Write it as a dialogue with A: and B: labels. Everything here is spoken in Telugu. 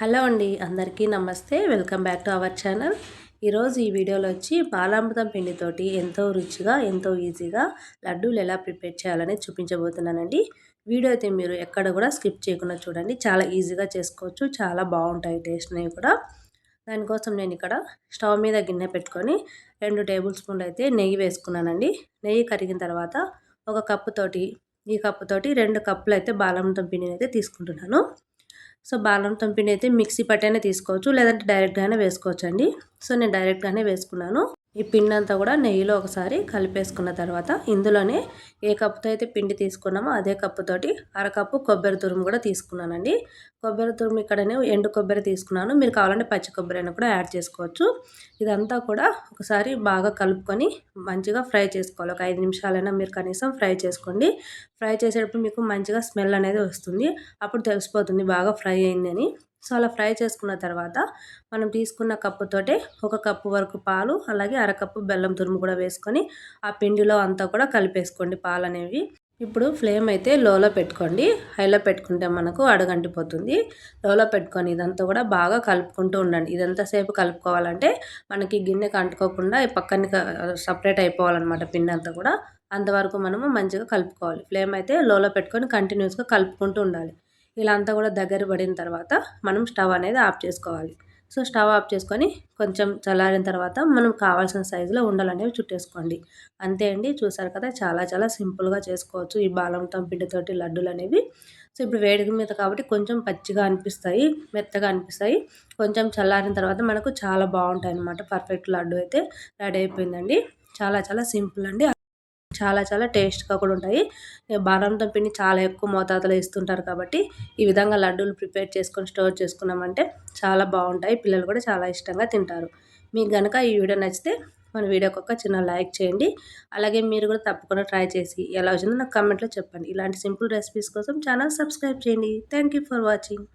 A: హలో అండి, అందరికీ నమస్తే. Welcome back to our channel. ఈరోజు ఈ వీడియోలో వచ్చి బాలామృతం పిండితోటి ఎంతో రుచిగా ఎంతో ఈజీగా లడ్డూలు ఎలా ప్రిపేర్ చేయాలని చూపించబోతున్నానండి. వీడియో అయితే మీరు ఎక్కడ కూడా స్కిప్ చేయకుండా చూడండి. చాలా ఈజీగా చేసుకోవచ్చు, చాలా బాగుంటాయి టేస్ట్ అనేవి కూడా. దానికోసం నేను ఇక్కడ స్టవ్ మీద గిన్నె పెట్టుకొని 2 టేబుల్ స్పూన్లు అయితే నెయ్యి వేసుకున్నానండి. నెయ్యి కరిగిన తర్వాత ఒక కప్పుతోటి ఈ కప్పుతోటి 2 కప్పులు అయితే బాలామృతం పిండిని అయితే తీసుకుంటున్నాను. సో బాలామృతం పిండి అయితే మిక్సీ పట్టైనా తీసుకోవచ్చు, లేదంటే డైరెక్ట్గానే వేసుకోవచ్చండి. సో నేను డైరెక్ట్గానే వేసుకున్నాను. ఈ పిండి అంతా కూడా నెయ్యిలో ఒకసారి కలిపేసుకున్న తర్వాత ఇందులోనే ఏ కప్పుతో అయితే పిండి తీసుకున్నామో అదే కప్పుతోటి అరకప్పు కొబ్బరి తురుము కూడా తీసుకున్నానండి. కొబ్బరి తురుము ఇక్కడ నేను ఎండు కొబ్బరి తీసుకున్నాను, మీరు కావాలంటే పచ్చి కొబ్బరి అయినా కూడా యాడ్ చేసుకోవచ్చు. ఇదంతా కూడా ఒకసారి బాగా కలుపుకొని మంచిగా ఫ్రై చేసుకోవాలి. ఒక 5 నిమిషాలైనా మీరు కనీసం ఫ్రై చేసుకోండి. ఫ్రై చేసేటప్పుడు మీకు మంచిగా స్మెల్ అనేది వస్తుంది, అప్పుడు తెలిసిపోతుంది బాగా ఫ్రై అయిందని. సో అలా ఫ్రై చేసుకున్న తర్వాత మనం తీసుకున్న కప్పుతోటే ఒక కప్పు వరకు పాలు, అలాగే అరకప్పు బెల్లం తురుము కూడా వేసుకొని ఆ పిండిలో అంతా కూడా కలిపేసుకోండి పాలు అనేవి. ఇప్పుడు ఫ్లేమ్ అయితే లోలో పెట్టుకోండి, హైలో పెట్టుకుంటే మనకు అడుగంటిపోతుంది. లోలో పెట్టుకొని ఇదంతా కూడా బాగా కలుపుకుంటూ ఉండండి. ఇదంతాసేపు కలుపుకోవాలంటే మనకి గిన్నెకి అంటుకోకుండా పక్కన సపరేట్ అయిపోవాలన్నమాట పిండి అంతా కూడా. అంతవరకు మనము మంచిగా కలుపుకోవాలి. ఫ్లేమ్ అయితే లోలో పెట్టుకొని కంటిన్యూస్గా కలుపుకుంటూ ఉండాలి. ఇలా అంతా కూడా దగ్గర పడిన తర్వాత మనం స్టవ్ అనేది ఆఫ్ చేసుకోవాలి. సో స్టవ్ ఆఫ్ చేసుకొని కొంచెం చల్లారిన తర్వాత మనం కావాల్సిన సైజులో ఉండలు అనేవి చుట్టేసుకోండి. అంతే అండి, చూసారు కదా, చాలా చాలా సింపుల్గా చేసుకోవచ్చు ఈ బాలంతం పిండితోటి లడ్డూలు అనేవి. సో ఇప్పుడు వేడిగా మీద కాబట్టి కొంచెం పచ్చిగా అనిపిస్తాయి, మెత్తగా అనిపిస్తాయి. కొంచెం చల్లారిన తర్వాత మనకు చాలా బాగుంటాయి అన్నమాట. పర్ఫెక్ట్ లడ్డు అయితే రెడీ అయిపోయిందండి. చాలా చాలా సింపుల్ అండి, చాలా చాలా టేస్ట్గా కూడా ఉంటాయి. బాదంతో పిండి చాలా ఎక్కువ మోతాదులో ఇస్తుంటారు కాబట్టి ఈ విధంగా లడ్డూలు ప్రిపేర్ చేసుకొని స్టోర్ చేసుకున్నామంటే చాలా బాగుంటాయి. పిల్లలు కూడా చాలా ఇష్టంగా తింటారు. మీకు కనుక ఈ వీడియో నచ్చితే మన వీడియోకి ఒక చిన్న లైక్ చేయండి. అలాగే మీరు కూడా తప్పకుండా ట్రై చేసి ఎలా వచ్చిందో నాకు కామెంట్లో చెప్పండి. ఇలాంటి సింపుల్ రెసిపీస్ కోసం ఛానల్ సబ్స్క్రైబ్ చేయండి. Thank you for watching.